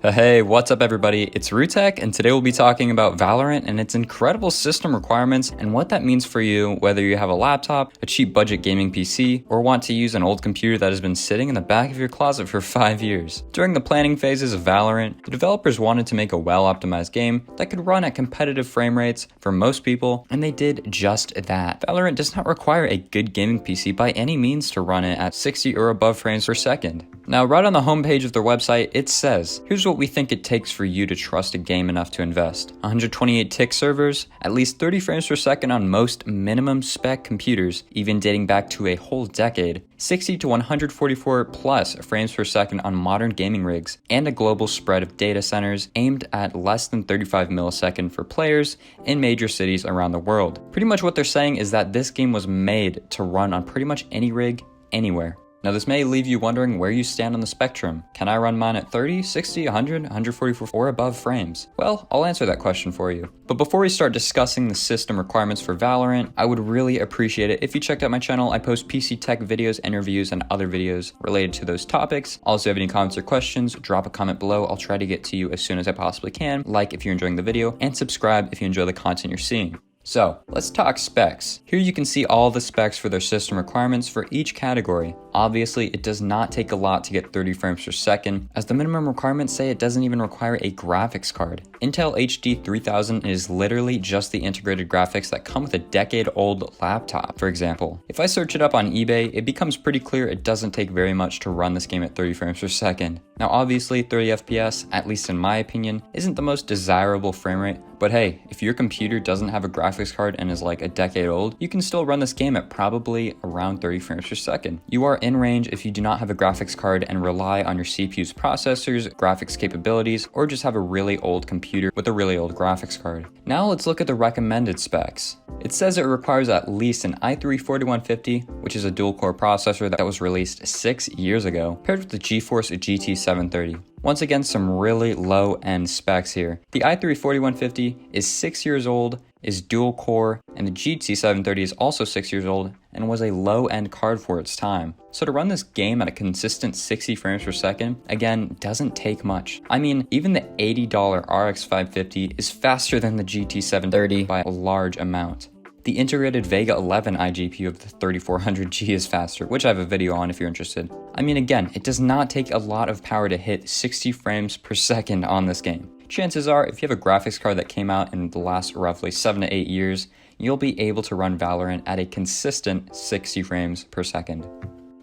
Hey, what's up everybody? It's Roo Tech, and today we'll be talking about Valorant and its incredible system requirements and what that means for you, whether you have a laptop, a cheap budget gaming PC, or want to use an old computer that has been sitting in the back of your closet for 5 years. During the planning phases of Valorant, the developers wanted to make a well-optimized game that could run at competitive frame rates for most people, and they did just that. Valorant does not require a good gaming PC by any means to run it at 60 or above frames per second. Now, right on the homepage of their website, it says, here's what we think it takes for you to trust a game enough to invest. 128 tick servers, at least 30 frames per second on most minimum spec computers, even dating back to a whole decade, 60 to 144 plus frames per second on modern gaming rigs, and a global spread of data centers aimed at less than 35 millisecond for players in major cities around the world. Pretty much what they're saying is that this game was made to run on pretty much any rig, anywhere. Now this may leave you wondering where you stand on the spectrum. Can I run mine at 30, 60, 100, 144 or above frames? Well, I'll answer that question for you. But before we start discussing the system requirements for Valorant, I would really appreciate it if you checked out my channel. I post PC tech videos, interviews, and other videos related to those topics. Also, if you have any comments or questions, drop a comment below. I'll try to get to you as soon as I possibly can. Like if you're enjoying the video, and subscribe if you enjoy the content you're seeing. So, let's talk specs. Here you can see all the specs for their system requirements for each category. Obviously, it does not take a lot to get 30 frames per second, as the minimum requirements say it doesn't even require a graphics card. Intel HD 3000 is literally just the integrated graphics that come with a decade-old laptop. For example, if I search it up on eBay, it becomes pretty clear it doesn't take very much to run this game at 30 frames per second. Now obviously 30 FPS, at least in my opinion, isn't the most desirable frame rate, but hey, if your computer doesn't have a graphics card and is like a decade old, you can still run this game at probably around 30 frames per second. You are in range if you do not have a graphics card and rely on your CPU's processors, graphics capabilities, or just have a really old computer with a really old graphics card. Now let's look at the recommended specs. It says it requires at least an i3-4150, which is a dual-core processor that was released 6 years ago, paired with the GeForce GT 730. Once again, some really low-end specs here. The i3-4150 is 6 years old, is dual-core, and the GT 730 is also 6 years old and was a low-end card for its time. So to run this game at a consistent 60 frames per second, again, doesn't take much. I mean, even the $80 RX 550 is faster than the GT 730 by a large amount. The integrated Vega 11 iGPU of the 3400G is faster, which I have a video on if you're interested. I mean, again, it does not take a lot of power to hit 60 frames per second on this game. Chances are, if you have a graphics card that came out in the last roughly 7 to 8 years, you'll be able to run Valorant at a consistent 60 frames per second.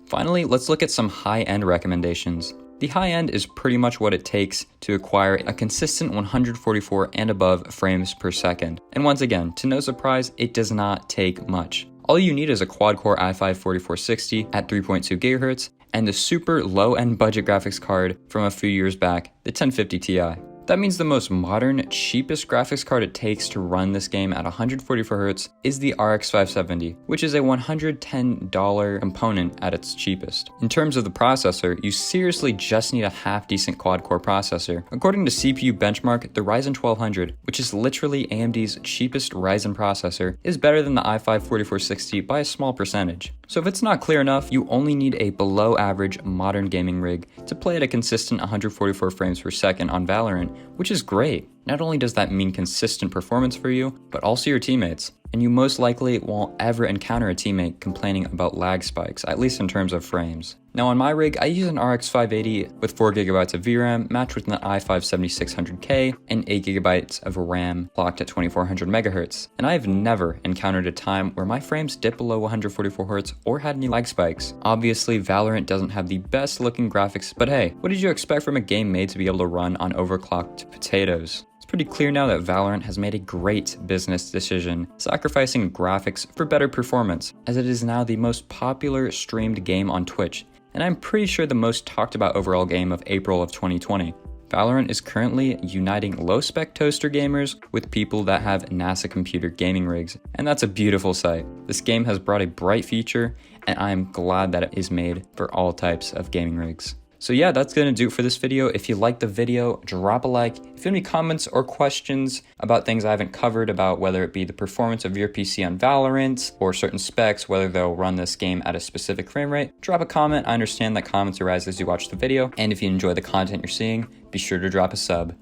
Finally, let's look at some high-end recommendations. The high end is pretty much what it takes to acquire a consistent 144 and above frames per second. And once again, to no surprise, it does not take much. All you need is a quad-core i5-4460 at 3.2 GHz and the super low-end budget graphics card from a few years back, the 1050 Ti. That means the most modern, cheapest graphics card it takes to run this game at 144Hz is the RX 570, which is a $110 component at its cheapest. In terms of the processor, you seriously just need a half-decent quad-core processor. According to CPU Benchmark, the Ryzen 1200, which is literally AMD's cheapest Ryzen processor, is better than the i5-4460 by a small percentage. So if it's not clear enough, you only need a below-average modern gaming rig to play at a consistent 144 frames per second on Valorant, which is great. Not only does that mean consistent performance for you, but also your teammates. And you most likely won't ever encounter a teammate complaining about lag spikes, at least in terms of frames. Now on my rig, I use an RX 580 with 4GB of VRAM matched with an i5-7600K and 8GB of RAM clocked at 2400 MHz. And I have never encountered a time where my frames dip below 144Hz or had any lag spikes. Obviously, Valorant doesn't have the best looking graphics, but hey, what did you expect from a game made to be able to run on overclocked potatoes? Pretty clear now that Valorant has made a great business decision, sacrificing graphics for better performance, as it is now the most popular streamed game on Twitch, and I'm pretty sure the most talked about overall game of April of 2020. Valorant is currently uniting low-spec toaster gamers with people that have NASA computer gaming rigs, and that's a beautiful sight. This game has brought a bright future, and I am glad that it is made for all types of gaming rigs. So yeah, that's gonna do it for this video. If you liked the video, drop a like. If you have any comments or questions about things I haven't covered, about whether it be the performance of your PC on Valorant or certain specs, whether they'll run this game at a specific frame rate, drop a comment. I understand that comments arise as you watch the video. And if you enjoy the content you're seeing, be sure to drop a sub.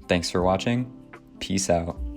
Thanks for watching. Peace out.